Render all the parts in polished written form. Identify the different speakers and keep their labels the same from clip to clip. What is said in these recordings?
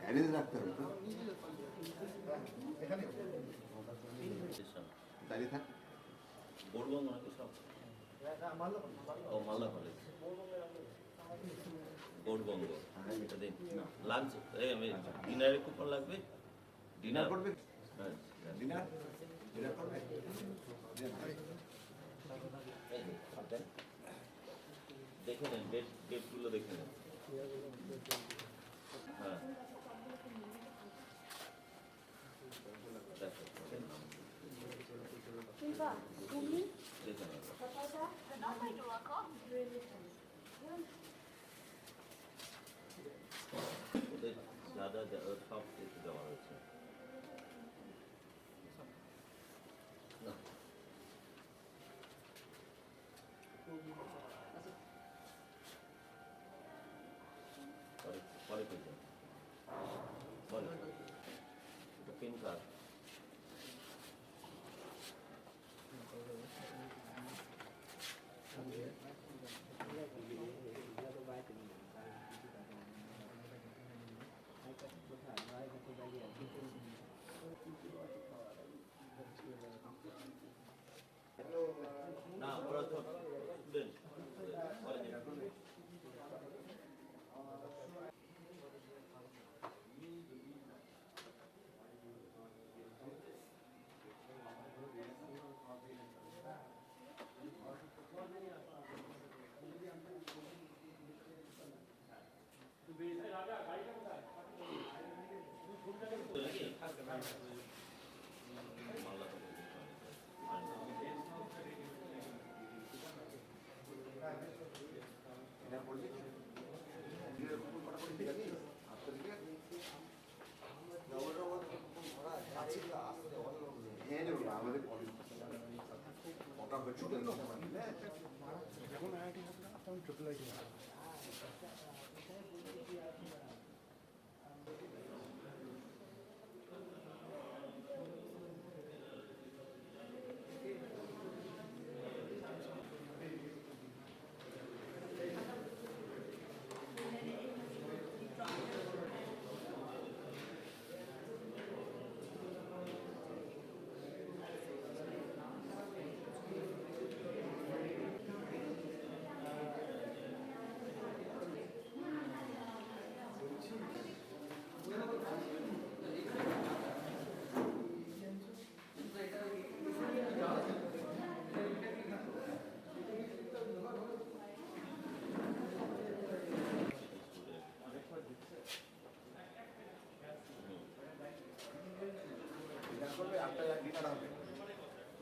Speaker 1: Arrange রাখতে হবে তো এখানে দাঁড়িয়ে থাক
Speaker 2: বোর্ডবঙ্গ নাকি সব ও মালদা কলেজ বোর্ডবঙ্গ এটা দিন লাঞ্চ ডিনারের কুপন লাগবে ডিনার
Speaker 1: করবে ডিনার ডিনার করবে
Speaker 2: দেখে নেন ডেটগুলো দেখে নেন হ্যাঁ ज़्यादा सब देওয়া হয়েছে পরে পিন কার্ড না প্রথম স্টুডেন্ট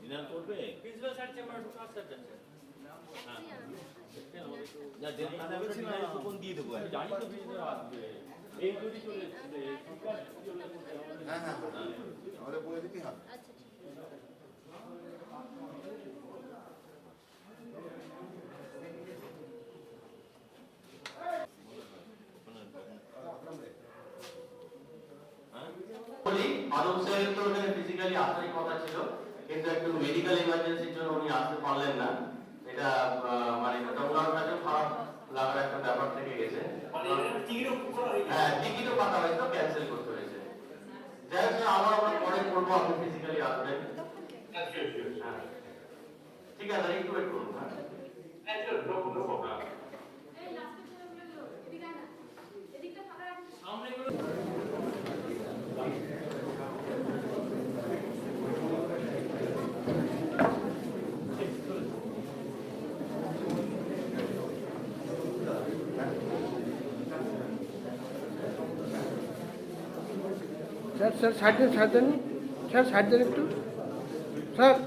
Speaker 2: ডিনার করবে প্রিন্সিপাল স্যার চেম্বার সব স্যার যাচ্ছে হ্যাঁ না দেরি না হবে ডিনার কুপন দিয়ে দেবো জানি তো ভিজিটর আসবে এই যদি চলে
Speaker 1: হ্যাঁ হ্যাঁ আমাদের বলে দিতে হবে
Speaker 3: আচ্ছা
Speaker 4: মানব স্যারের তো ওখানে ফিজিক্যালি আসারই কথা ছিল কিন্তু একটু মেডিকেল ইমার্জেন্সির জন্য উনি আসতে পারলেন না এটা মানে ওনার কাছে খারাপ লাগার একটা ব্যাপার থেকে গেছে হ্যাঁ টিকিটও কাটা হয়েছে ক্যান্সেল করতে হয়েছে যাই হোক আমরা পরে করবো আপনি ফিজিক্যালি আসবেন ঠিক আছে একটু ওয়েট করুন
Speaker 5: सर साइड दें सर साइड दें एकटू sir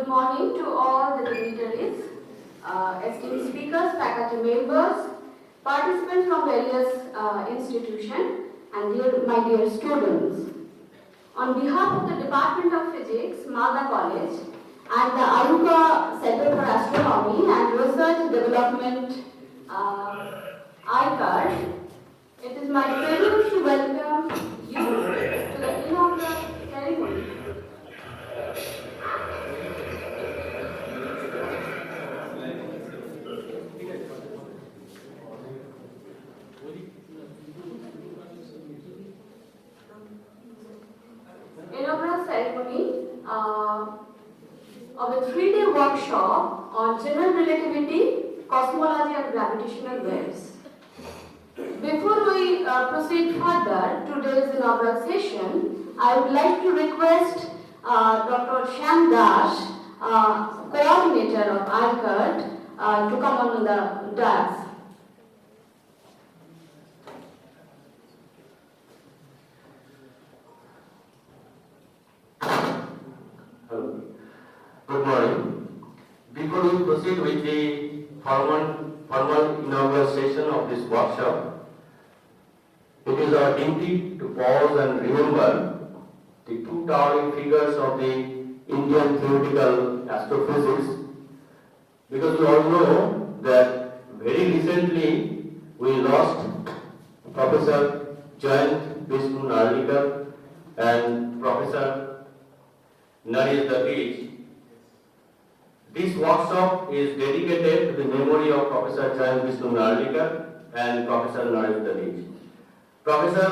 Speaker 3: Good morning to all the dignitaries, esteemed speakers, faculty members, participants from various institutions, and my dear students. On behalf of the Department of Physics, Malda College, and the IUCAA Center for Astronomy and Research Development, ICAR, it is my privilege to welcome you to the inaugural ceremony. Inaugural ceremony of a 3-day workshop on general relativity, cosmology and gravitational waves. Before we proceed further to today's inaugural session, I would like to request Dr. Shyam, coordinator of ICAR, to come on the dais.
Speaker 4: Hello. Good morning. Before we proceed with the formal inaugural session of this workshop, it is our duty to pause and remember the two towering figures of the Indian theoretical astrophysics, because we all know that very recently we lost Professor Jayant Vishnu Narlikar and Professor Naresh Dattich. This workshop is dedicated to the memory of Professor Jayant Vishnu Narlikar and Professor Naresh Dattich. Professor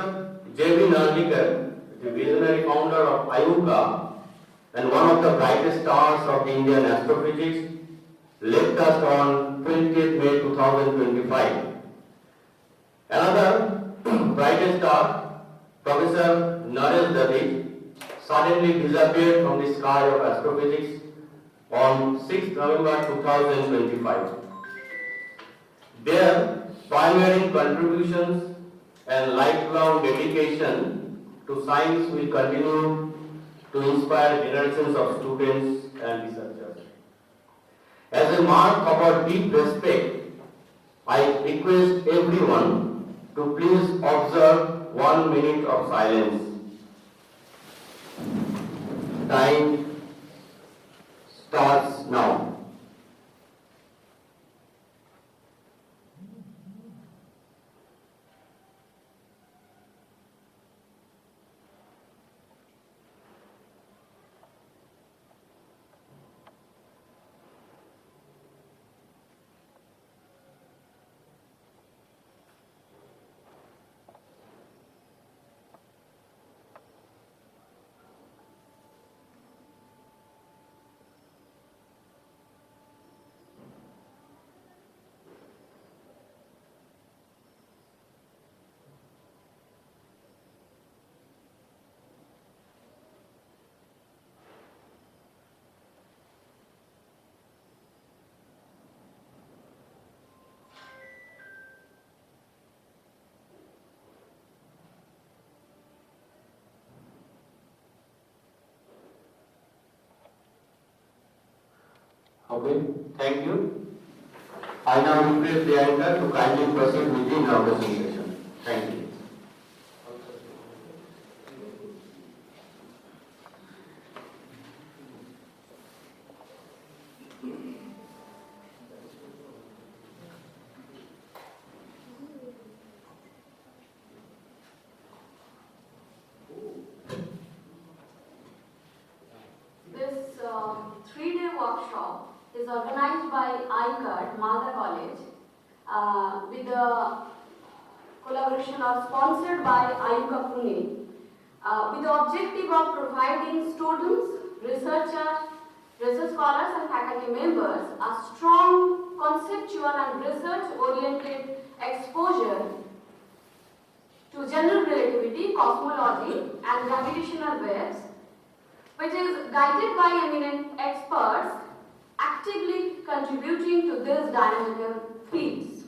Speaker 4: J.V. Narlikar, the visionary founder of IUCAA and one of the brightest stars of the Indian astrophysics, left us on 20th May 2025. Another brightest star, Professor Naresh Dattich, suddenly disappeared from the sky of astrophysics on 6th November 2025. Their pioneering contributions and lifelong dedication to science will continue to inspire generations of students and researchers. As a mark of our deep respect, I request everyone to please observe 1 minute of silence. Time starts now. Okay, thank you. I now request the anchor to kindly proceed with the inaugural session. Thank you.
Speaker 3: This 3-day workshop is organized by ICAR, Malda College, with the collaboration or sponsored by IUCAA Pune, with the objective of providing students, researchers, research scholars and faculty members a strong conceptual and research-oriented exposure to general relativity, cosmology and gravitational waves, which is guided by eminent experts actively contributing to these dynamical fields.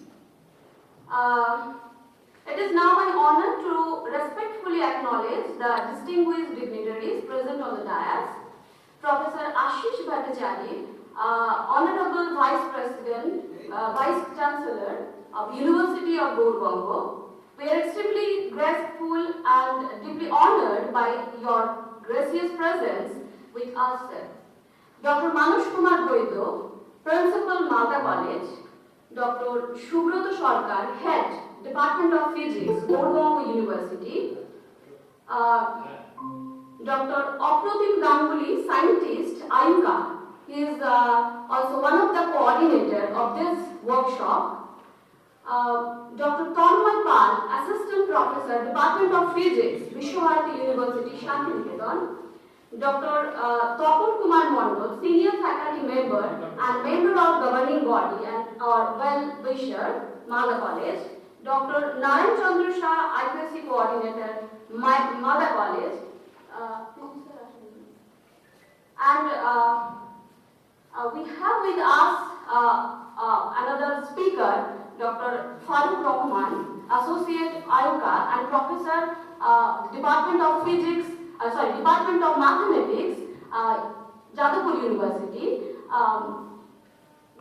Speaker 3: It is now my honor to respectfully acknowledge the distinguished dignitaries present on the dais, Professor Ashish Bhattacharya, Purbango. We are extremely grateful and deeply honored by your gracious presence with us, sir. Dr. Manush Kumar Boido, Principal, Malda College; Dr. Shubroto Sarkar, Head, Department of Physics, Pune University; Dr. Apratim Ganguly, Scientist, IUCAA. He is also one of the coordinators of this workshop. Dr. Tanmay Pal, Assistant Professor, Department of Physics, Vishwabharati University, Shantiniketan; Dr. Tapur Kumar Mondol, Senior Faculty Member and Member of Governing Body and Well-Wisher, Malda College; Dr. Narayan Chandra Shah, IUCAA Coordinator, Malda College; and we have with us another speaker, Dr. Farooq Rahman, Associate IUCAA and Professor, Department of Physics, Department of Mathematics, Jadavpur University.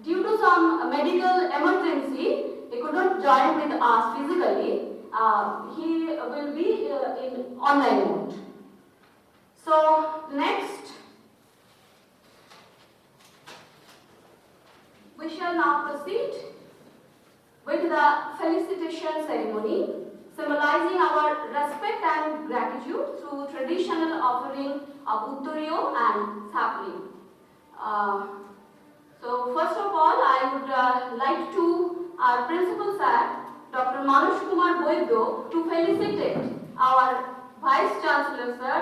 Speaker 3: Due to some medical emergency, he could not join with us physically. He will be in online mode. So next, we shall now proceed with the felicitation ceremony, symbolizing our respect and gratitude through traditional offering of Uttaryo and sapling. So first of all, I would like to our Principal Sir, Dr. Manush Kumar Boido, to felicitate our Vice Chancellor Sir,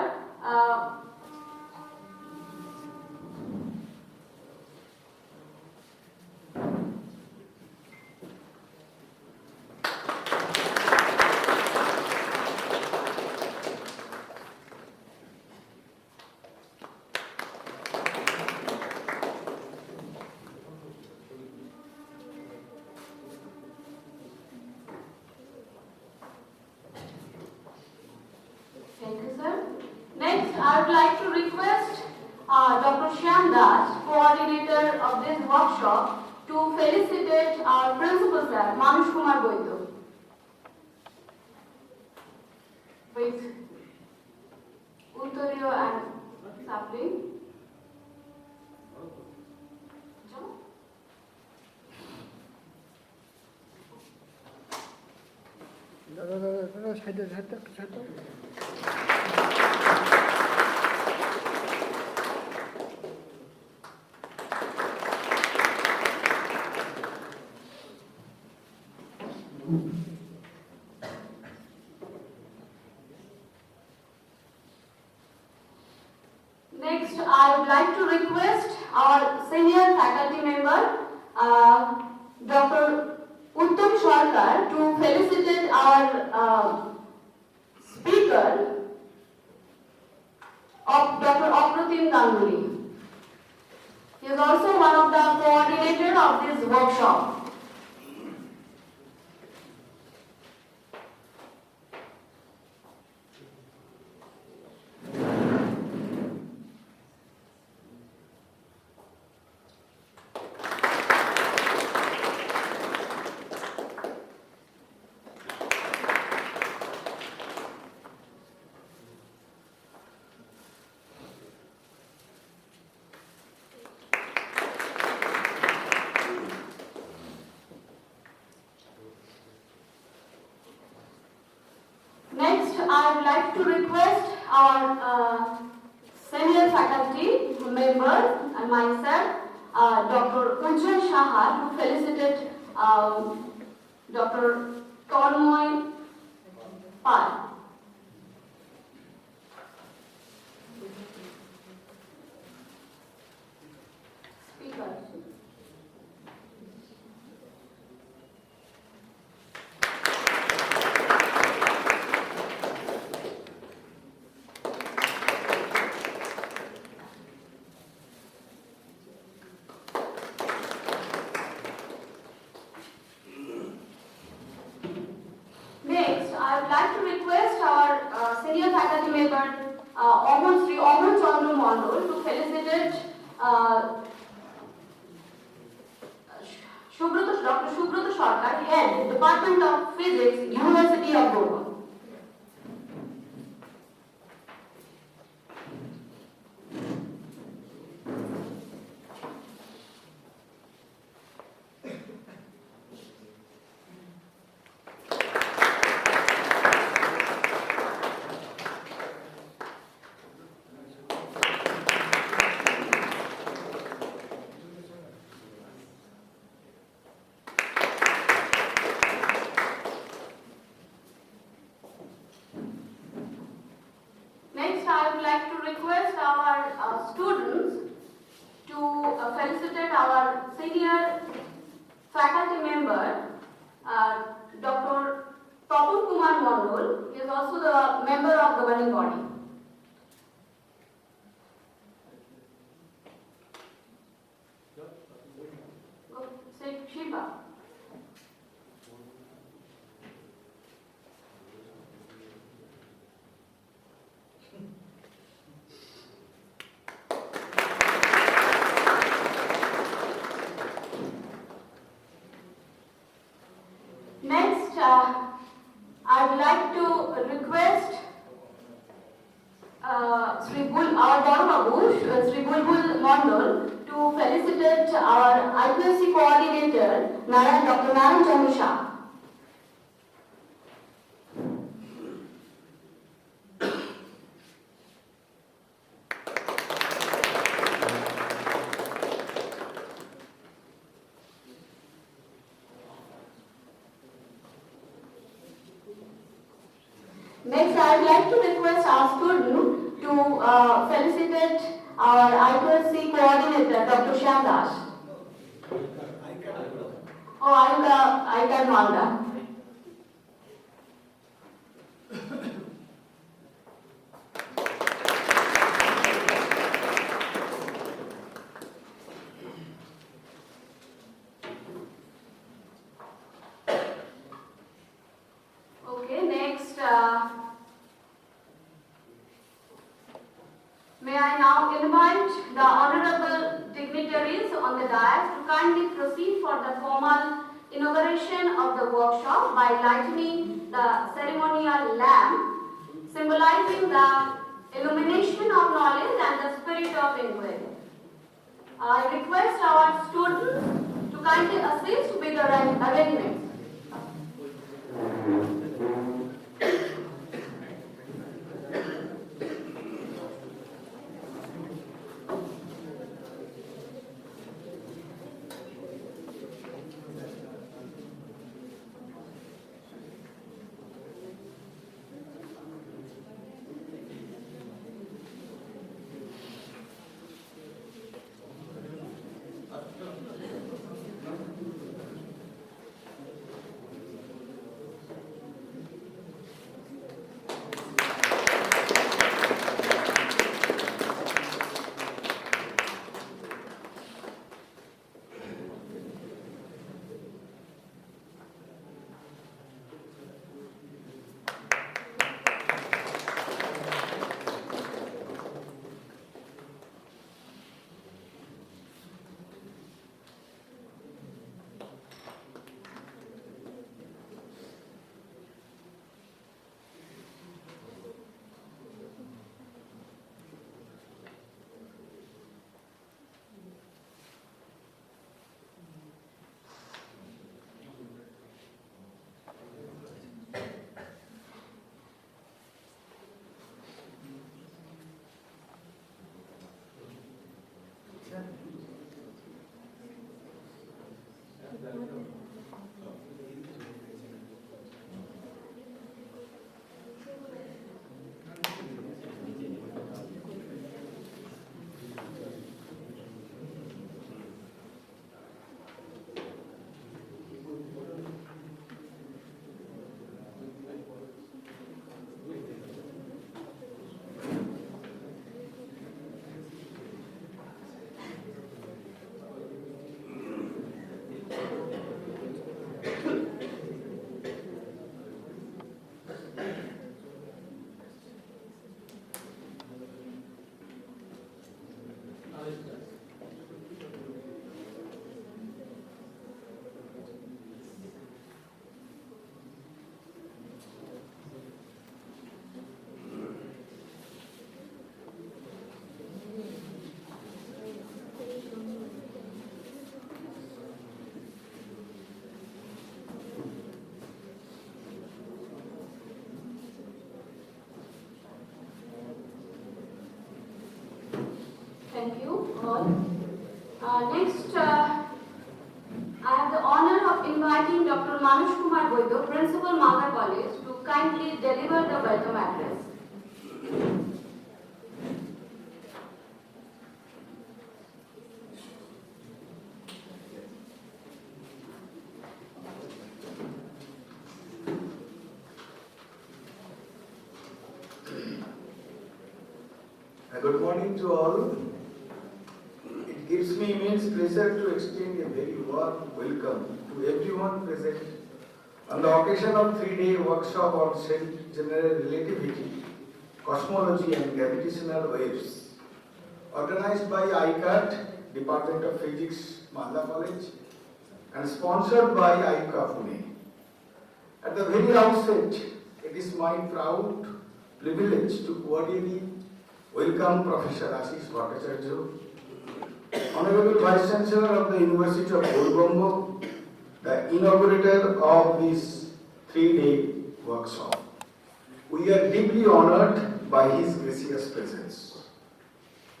Speaker 3: Thank you, sir. Next, I would like to request Dr. Shyam, coordinator of this workshop, to felicitate our Principal Sir, Manush Kumar Boido, with Uttaryo and sapling. Next, I would like to request our senior faculty member, Dr. Uttam Sarkar, to felicitate our speaker of Dr. Apratim Ganguly. He is also one of the coordinators of this workshop. I would like to request our senior faculty member and myself, Dr. Ujjwal Shah, to felicitate Dr. Tanmay Pal. Speaker. Department of Physics, University of Goa. Next, I would like to request our students to felicitate our senior faculty member, Dr. Tapun Kumar Mondol. He is also the member of the governing body. Say Shiva. Next, I would like to request our Babu, Sri Bulbul Mondol, to felicitate our IUCAA coordinator, Dr. Narayan Jamisha. Next, I would like to request our student to felicitate our IUCAA coordinator, Dr. Shyam. Oh, IUCAA Malda. Okay, next, may I now invite the honorable dignitaries on the dais to kindly proceed for the formal inauguration of the workshop by lighting the ceremonial lamp, symbolizing the illumination of knowledge and the spirit of inquiry. I request our students to kindly assist with the arrangements. Thank you all. Next, I have the honor of inviting Dr. Manush Kumar Boido, Principal, Malda College, to kindly deliver the welcome address.
Speaker 6: Good morning to all. It gives me immense pleasure to extend a very warm welcome to everyone present on the occasion of 3-day workshop on general relativity, cosmology and gravitational waves, organized by IUCAA, Department of Physics, Malda College, and sponsored by IUCAA, Pune. At the very outset, it is my proud privilege to cordially welcome Professor Ashish Bhattacharya, Honorable Vice Chancellor of the University of Bolgongo, the inaugurator of this 3-day workshop. We are deeply honored by his gracious presence.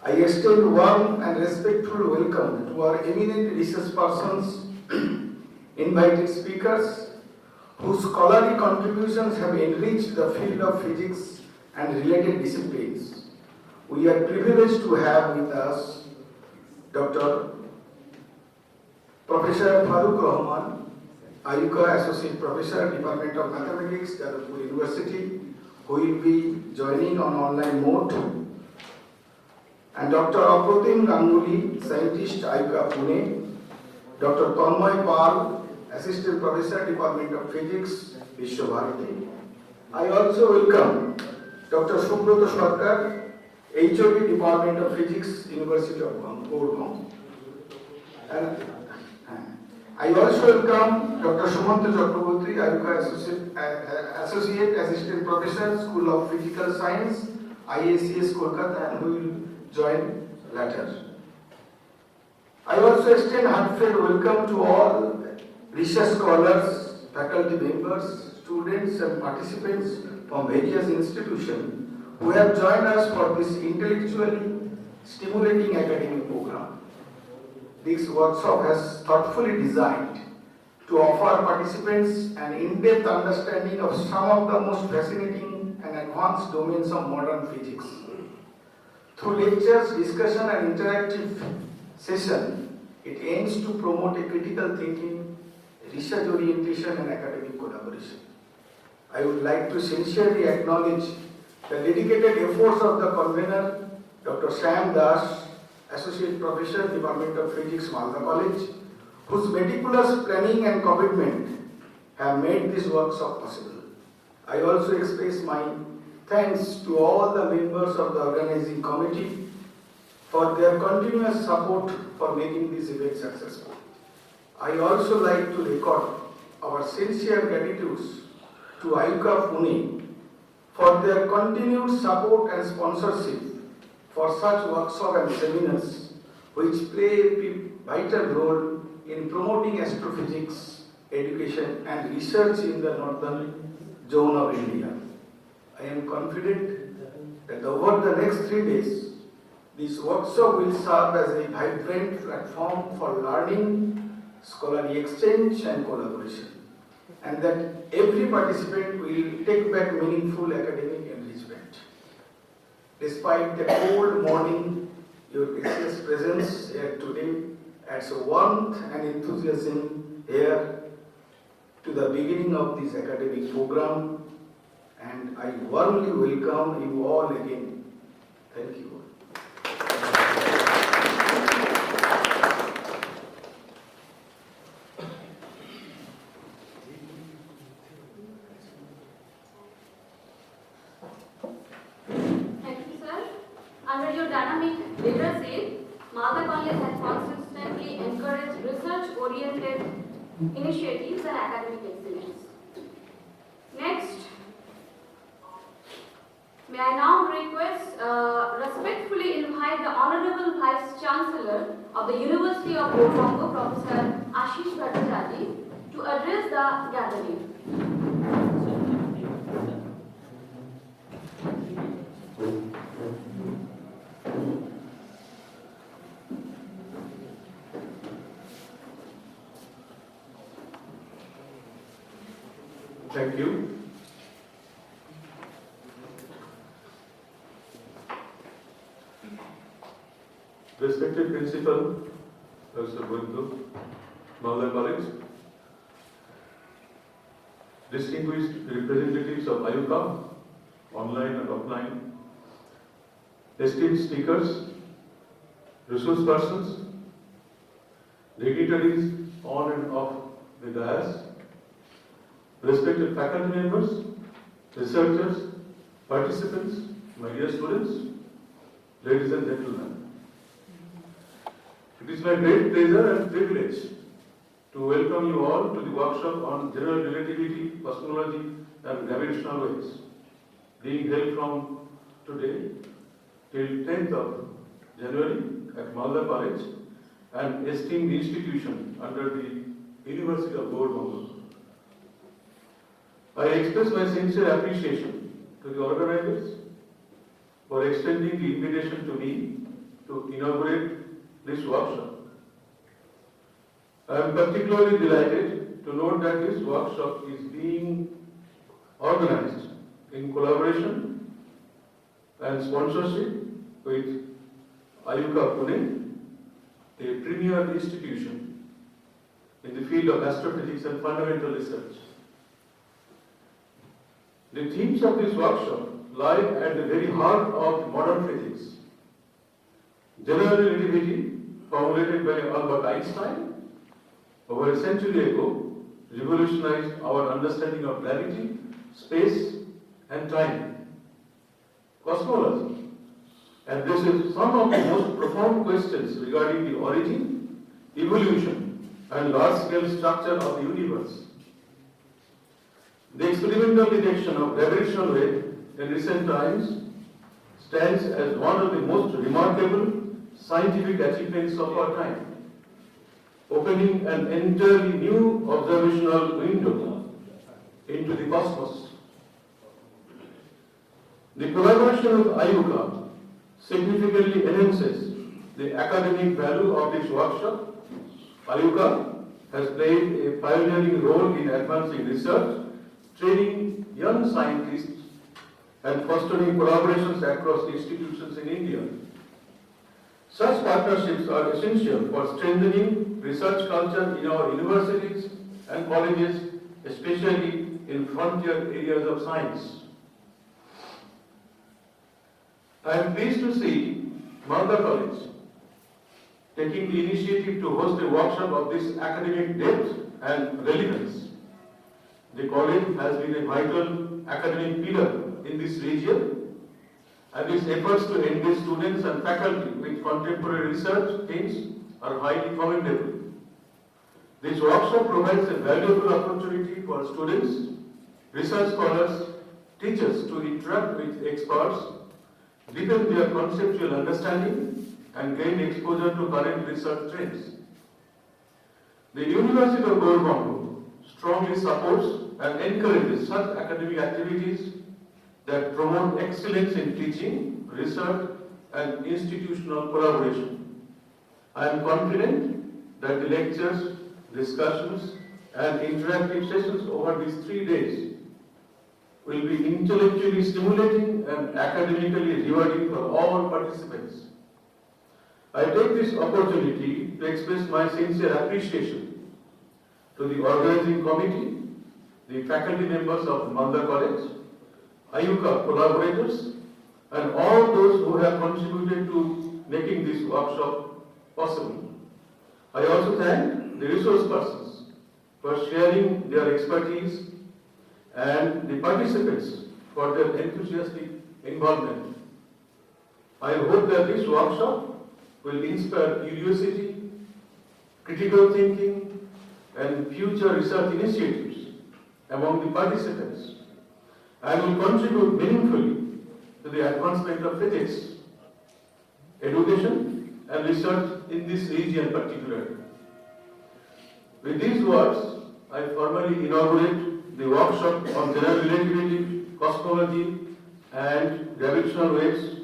Speaker 6: I extend warm and respectful welcome to our eminent research persons, invited speakers, whose scholarly contributions have enriched the field of physics and related disciplines. We are privileged to have with us Dr. Professor Farooq Rahman, IUCAA Associate Professor, Department of Mathematics, Jadavpur University, who will be joining on online mode, and Dr. Apratim Ganguly, Scientist, IUCAA Pune, Dr. Tanmoy Pal, Assistant Professor, Department of Physics, Vishwabharati. I also welcome Dr. Subroto Sarkar, HOD, Department of Physics, University of Bolgongo. And I also welcome Dr. Sumanta Chakraborty, IUCAA Associate Assistant Professor, School of Physical Science, IACS Kolkata, and who will join later. I also extend heartfelt welcome to all research scholars, faculty members, students and participants from various institutions who have joined us for this intellectually stimulating academic program. This workshop has thoughtfully designed to offer participants an in-depth understanding of some of the most fascinating and advanced domains of modern physics. Through lectures, discussion and interactive session, it aims to promote a critical thinking, research orientation and academic collaboration. I would like to sincerely acknowledge the dedicated efforts of the convener, Dr. Shyam Das, Associate Professor, Department of Physics, Malda College, whose meticulous planning and commitment have made this workshop possible. I also express my thanks to all the members of the organizing committee for their continuous support for making this event successful. I also like to record our sincere gratitude to IUCAA Pune for their continued support and sponsorship for such workshops and seminars, which play a vital role in promoting astrophysics, education and research in the northern zone of India. I am confident that over the next 3 days, this workshop will serve as a vibrant platform for learning, scholarly exchange and collaboration, and that every participant will take back meaningful academic enrichment. Despite the cold morning, your gracious presence here today adds warmth and enthusiasm here to the beginning of this academic program, and I warmly welcome you all again. Thank you.
Speaker 3: Under your dynamic leadership, Malda College has consistently encouraged research-oriented initiatives and academic excellence. Next, may I now respectfully invite the Honorable Vice Chancellor of the University of Bolgongo, Professor Ashish Bhattacharya, to address the gathering.
Speaker 7: Thank you. Respected Principal, Professor Bundu, Malda College, distinguished representatives of IUCAA, online and offline, esteemed speakers, resource persons, dignitaries on and off the dais, respected faculty members, researchers, participants, my dear students, ladies and gentlemen. It is my great pleasure and privilege to welcome you all to the workshop on general relativity, cosmology and gravitational waves, being held from today till 10th of January at Malda College, an esteemed institution under the University of Bangalore. I express my sincere appreciation to the organizers for extending the invitation to me to inaugurate this workshop. I am particularly delighted to note that this workshop is being organized in collaboration and sponsorship with IUCAA Pune, a premier institution in the field of astrophysics and fundamental research. The themes of this workshop lie at the very heart of modern physics. General relativity, formulated by Albert Einstein over a century ago, revolutionized our understanding of gravity, space, and time. Cosmology addresses some of the most profound questions regarding the origin, evolution, and large-scale structure of the universe. The experimental detection of gravitational wave in recent times stands as one of the most remarkable scientific achievements of our time, opening an entirely new observational window into the cosmos. The collaboration with IUCAA significantly enhances the academic value of this workshop. IUCAA has played a pioneering role in advancing research, training young scientists, and fostering collaborations across institutions in India. Such partnerships are essential for strengthening research culture in our universities and colleges, especially in frontier areas of science. I am pleased to see Malda College taking the initiative to host a workshop of this academic depth and relevance. The college has been a vital academic pillar in this region, and its efforts to engage students and faculty with contemporary research themes are highly commendable. This workshop provides a valuable opportunity for students, research scholars, teachers to interact with experts, deepen their conceptual understanding, and gain exposure to current research trends. The University of Bangalore strongly supports and encourages such academic activities that promote excellence in teaching, research, and institutional collaboration. I am confident that the lectures, discussions, and interactive sessions over these 3 days will be intellectually stimulating and academically rewarding for all participants. I take this opportunity to express my sincere appreciation to the organizing committee, the faculty members of Malda College, IUCAA collaborators, and all those who have contributed to making this workshop possible. I also thank the resource persons for sharing their expertise and the participants for their enthusiastic involvement. I hope that this workshop will inspire curiosity, critical thinking, and future research initiatives among the participants, and will contribute meaningfully to the advancement of physics, education, and research in this region particularly. With these words, I formally inaugurate the workshop on general relativity, cosmology, and gravitational waves,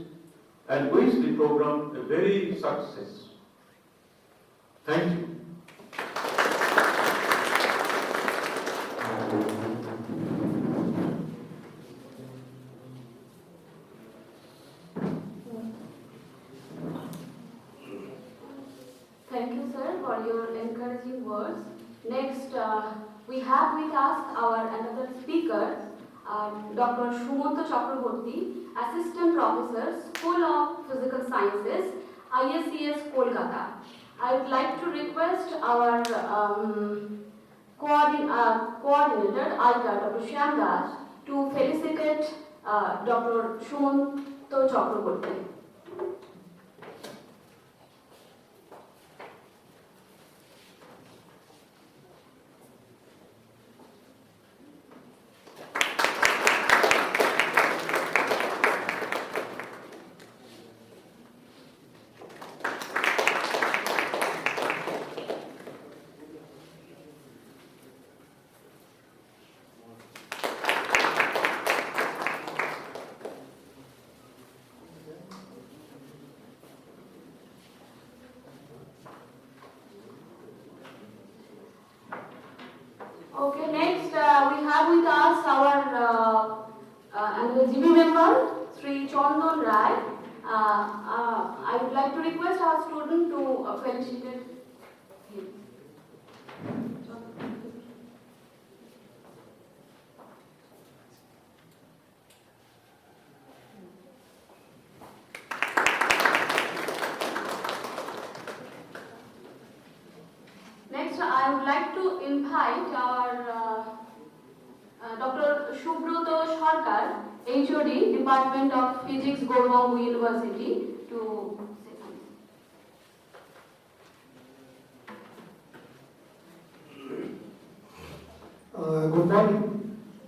Speaker 7: and wish the program a very success. Thank you.
Speaker 3: Thank you, sir, for your encouraging words. Next, we have with us our another speaker, Dr. Shumanta Chakraborty, Assistant Professor, School of Physical Sciences, IUCAA, Kolkata. I would like to request our coordinator, IUCAA, Dr. Shyam, to felicitate Dr. Shumanta Chakraborty. Okay, next we have with us our GB member, Sri Chandan Rai. I would like to request our student to felicitate him. Next, I would like to invite our Dr. Shubroto Sarkar, HOD, Department of Physics, Gaurvangu University, to say something.
Speaker 8: Good morning.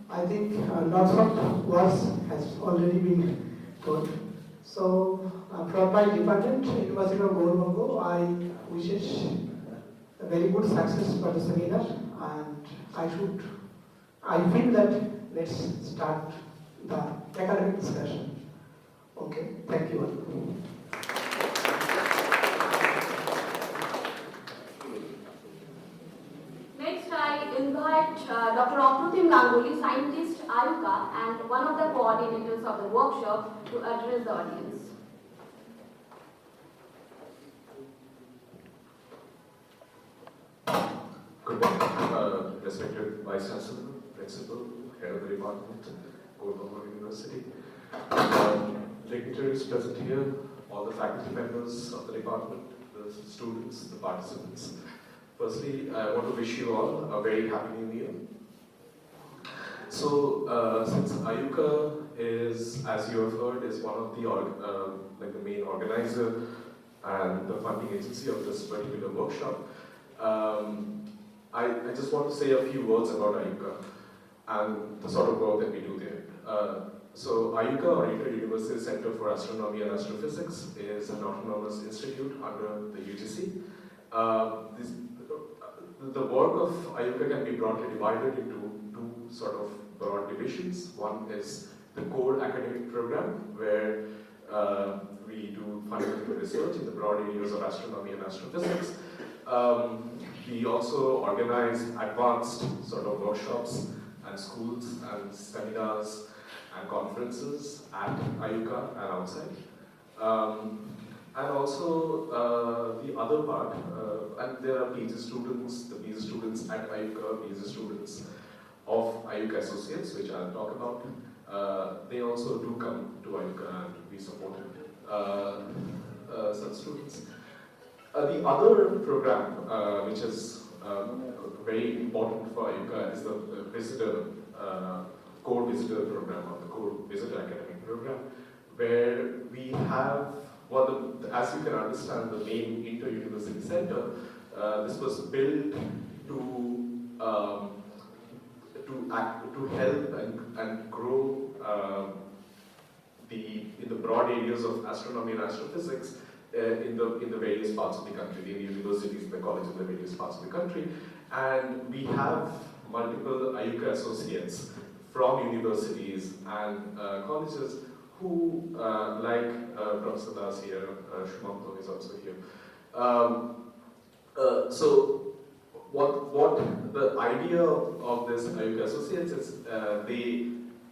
Speaker 8: I think lots of words has already been told. So, from my department, University of Gaurvangu, I wishes a very good success for the seminar, and I feel that let's start the academic discussion. Okay, thank you all.
Speaker 3: Next, I invite Dr. Apratim Ganguly, scientist, IUCAA, and one of the coordinators of the workshop to address the audience.
Speaker 9: Good morning, respected Vice Chancellor, Principal, Head of the Department, Gaurvangu University, dignitaries present here, all the faculty members of the department, the students, the participants. Firstly, I want to wish you all a very happy new year. So, since IUCAA is, as you have heard, is one of the the main organizer and the funding agency of this particular workshop, I just want to say a few words about IUCAA and the sort of work that we do there. So IUCAA, or Inter-University Center for Astronomy and Astrophysics, is an autonomous institute under the UGC. The work of IUCAA can be broadly divided into two sort of broad divisions. One is the core academic program, where we do fundamental research in the broad areas of astronomy and astrophysics. We also organize advanced sort of workshops and schools and seminars and conferences at IUCAA and outside. And also the other part, and there are PhD students, the PhD students at IUCAA, PhD students of IUCAA Associates, which I'll talk about. They also do come to IUCAA and be supported, such students. The other program, which is very important for IUCAA, is the visitor, core visitor program, or the core visitor academic program, where we have, well, as you can understand, the main inter-university center. This was built to help and grow in the broad areas of astronomy and astrophysics in the various parts of the country, the universities, the colleges in the various parts of the country. And we have multiple IUCAA associates from universities and colleges who, like Professor Das here, Shumanta is also here. So what the idea of this IUCAA associates is,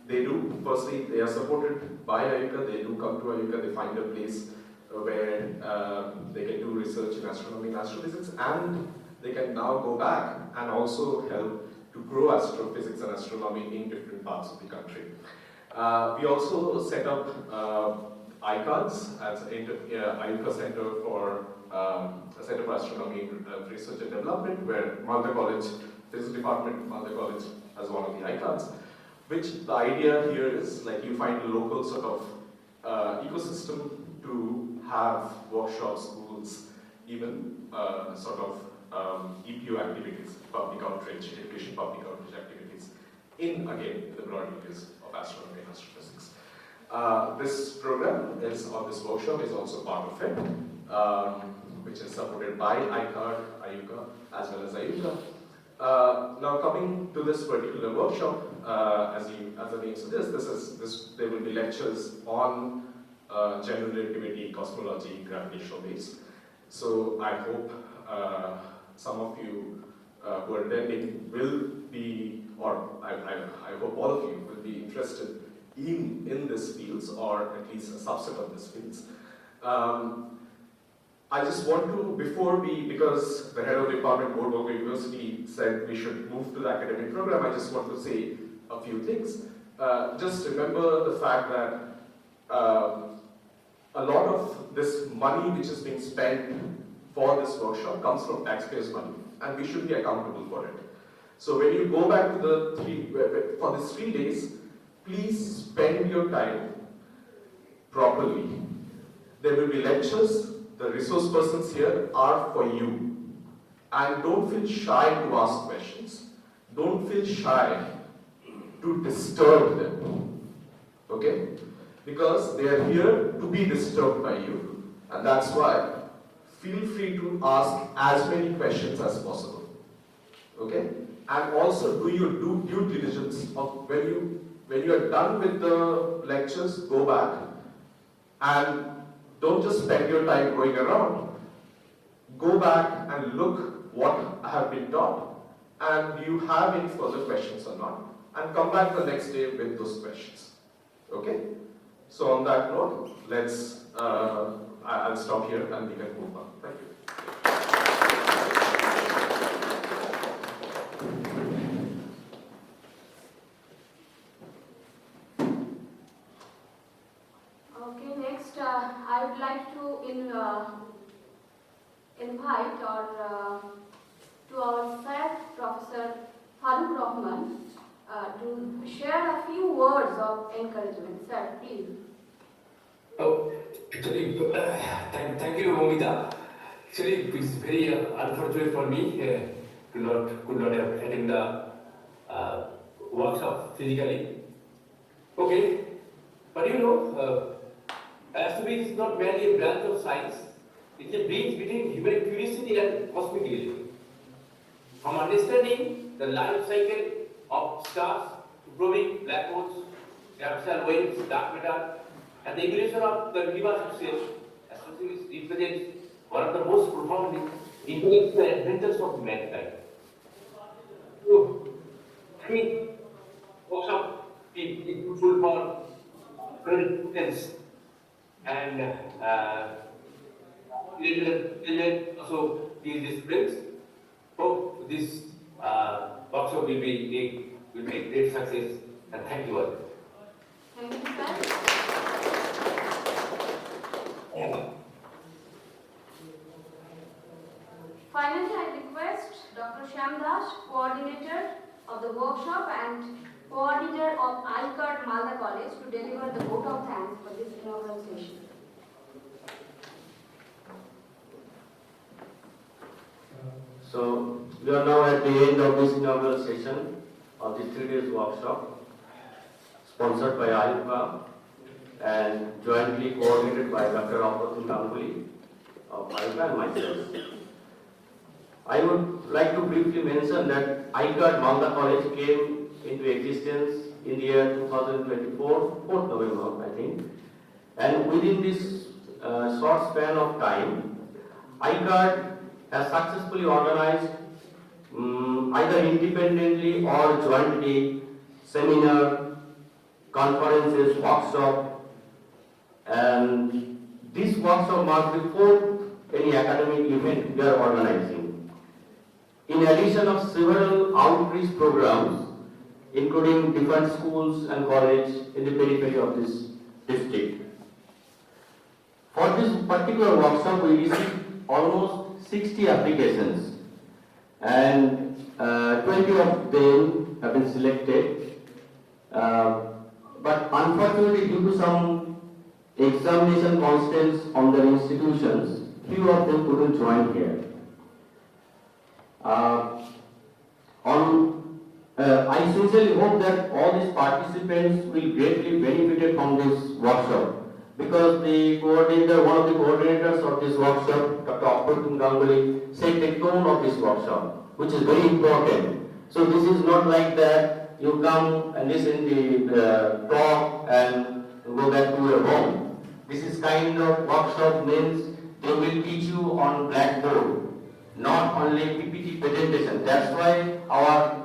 Speaker 9: they do, firstly, they are supported by IUCAA, they do come to IUCAA, they find a place where they can do research in astronomy and astrophysics, and they can now go back and also help to grow astrophysics and astronomy in different parts of the country. We also set up ICAAs as IUCAA Center for Center for Astronomy Research and Development, where Malda College, Physics Department, Malda College as one of the ICAAs. Which the idea here is like you find a local sort of ecosystem to have workshops, schools, even sort of EPU activities, public outreach, education public outreach activities in the broad areas of astronomy and astrophysics. This program is, or this workshop is also part of it, which is supported by ICAAD, IUCAA, as well as IUCAA. Now coming to this particular workshop, as the name suggests, there will be lectures on general relativity, cosmology, gravitational waves. So I hope some of you who are attending will be, or I hope all of you will be interested in these fields, or at least a subset of these fields. I just want to, because the head of the department, Ganguly University, said we should move to the academic program, I just want to say a few things. Just remember the fact that a lot of this money which is being spent for this workshop comes from taxpayers' money, and we should be accountable for it. So when you go back to for these 3 days, please spend your time properly. There will be lectures. The resource persons here are for you. And don't feel shy to ask questions. Don't feel shy to disturb them. Okay? Because they are here to be disturbed by you. And that's why feel free to ask as many questions as possible. Okay? And also do your due diligence of when you are done with the lectures, go back and don't just spend your time going around. Go back and look what have been taught, and do you have any further questions or not, and come back the next day with those questions. Okay? So on that note, I'll stop here and we can move on. Thank you.
Speaker 3: Okay, next I would like to invite to our sir, Professor Farooq Rahman, to share a few words of encouragement. Sir, please.
Speaker 10: Oh, actually, thank you, Momita. Actually, it's very unfortunate for me could not have attended the workshop physically. Okay, but you know, astronomy is not merely a branch of science. It's a bridge between human curiosity and cosmic reality. From understanding the life cycle of stars to probing black holes, gravitational waves, dark matter, and the evolution of the universe itself, astrophysics represents one of the most profoundly intellectual adventures of mankind. So, I mean, workshop is useful for students and also these disciplines. Hope this workshop will be a great success, and thank you all.
Speaker 3: Thank you, sir. Finally, I request Dr. Shyam, coordinator of the workshop and coordinator of IUCAA Malda College, to deliver the vote of thanks for this inaugural session.
Speaker 4: So, we are now at the end of this inaugural session of the 3 days workshop, sponsored by IUCAA and jointly coordinated by Dr. Apratim Ganguly of IUCAA and myself. I would like to briefly mention that IUCAA Malda College came into existence in the year 2024, 4th November, I think. And within this short span of time, IUCAA has successfully organized either independently or jointly seminar, conferences, workshop, and this workshop marks the fourth any academic event we are organizing. In addition of several outreach programs, including different schools and colleges in the periphery of this district. For this particular workshop, we received almost 60 applications, and 20 of them have been selected. But unfortunately, due to some examination constraints on their institutions, few of them couldn't join here. I sincerely hope that all these participants will greatly benefit from this workshop, because the coordinator, one of the coordinators of this workshop, Dr. Apratim Ganguly, set the tone of this workshop, which is very important. So this is not like that you come and listen to the talk and go back to your home. This is kind of workshop means they will teach you on blackboard, not only PPT presentation. That's why our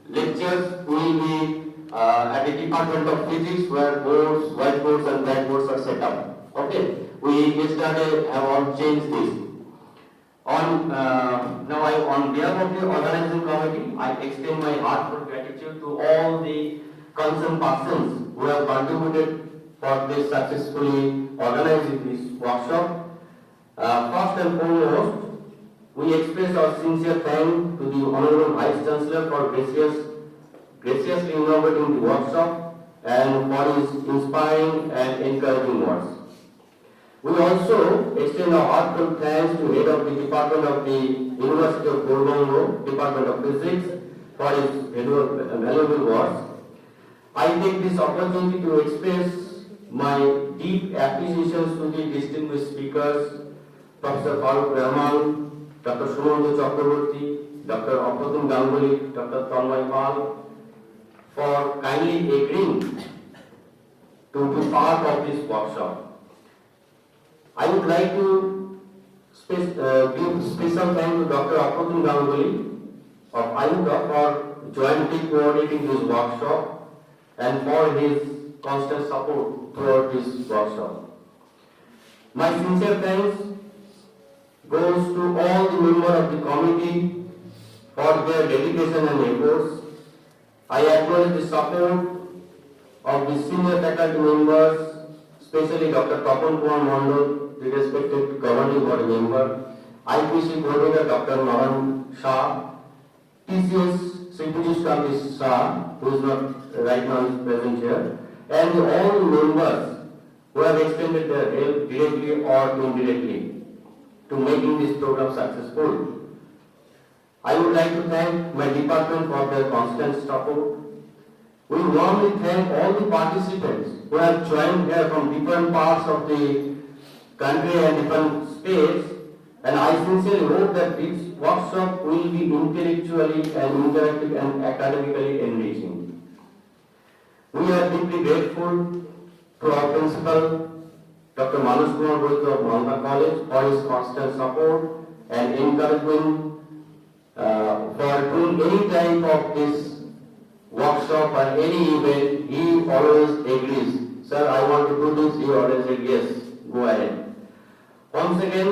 Speaker 4: lectures will be at the Department of Physics, where boards, whiteboards and blackboards are set up. Okay, we yesterday have all changed this. On behalf of the organizing committee, I extend my heartfelt gratitude to all the concerned persons who have contributed for this successfully organizing this workshop. First and foremost, we express our sincere thanks to the Honorable Vice Chancellor for graciously inaugurating the workshop and for his inspiring and encouraging words. We also extend our heartfelt thanks to Head of the Department of the University of Pune, Department of Physics, for his valuable words. I take this opportunity to express my deep appreciation to the distinguished speakers, Professor Farooq Rahman, Dr. Sumanto Chakraborty, Dr. Apratim Ganguly, Dr. Tanmay Pal, for kindly agreeing to be part of this workshop. I would like to give special thanks to Dr. Apratim Ganguly of IUCAA for jointly coordinating this workshop and for his constant support throughout this workshop. My sincere thanks goes to all the members of the committee for their dedication and efforts. I acknowledge the support of the senior faculty members, especially Dr. Tapan Kumar Mandal, the respected governing body member, IPC coordinator Dr. Mahan Shah, TCS Sri Shah, who is not right now present here, and all the members who have extended their help directly or indirectly to making this program successful. I would like to thank my department for their constant support. We warmly thank all the participants who have joined here from different parts of the country and different states, and I sincerely hope that this workshop will be intellectually and interactive and academically enriching. We are deeply grateful to our principal, Dr. Manoj Kumar Boyko of Malda College, for his constant support and encouragement for doing any type of this workshop or any event. He always agrees. Sir, I want to do this. He always said, yes, go ahead. Once again,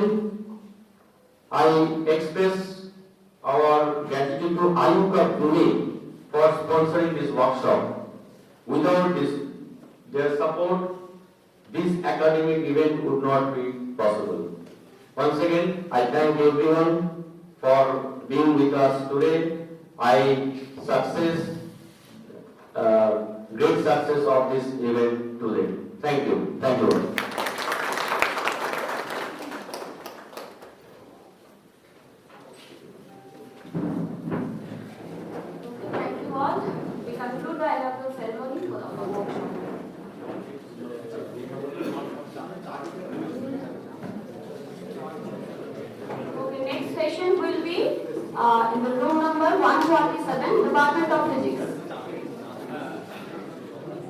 Speaker 4: I express our gratitude to IUCAA Pune for sponsoring this workshop. Without their support, this academic event would not be possible. Once again, I thank everyone for being with us today. Great success of this event today. Thank you. Thank you.
Speaker 3: Thank you all. We conclude the inaugural ceremony for the workshop. Okay, next session will be in the room number 147, Department of Physics.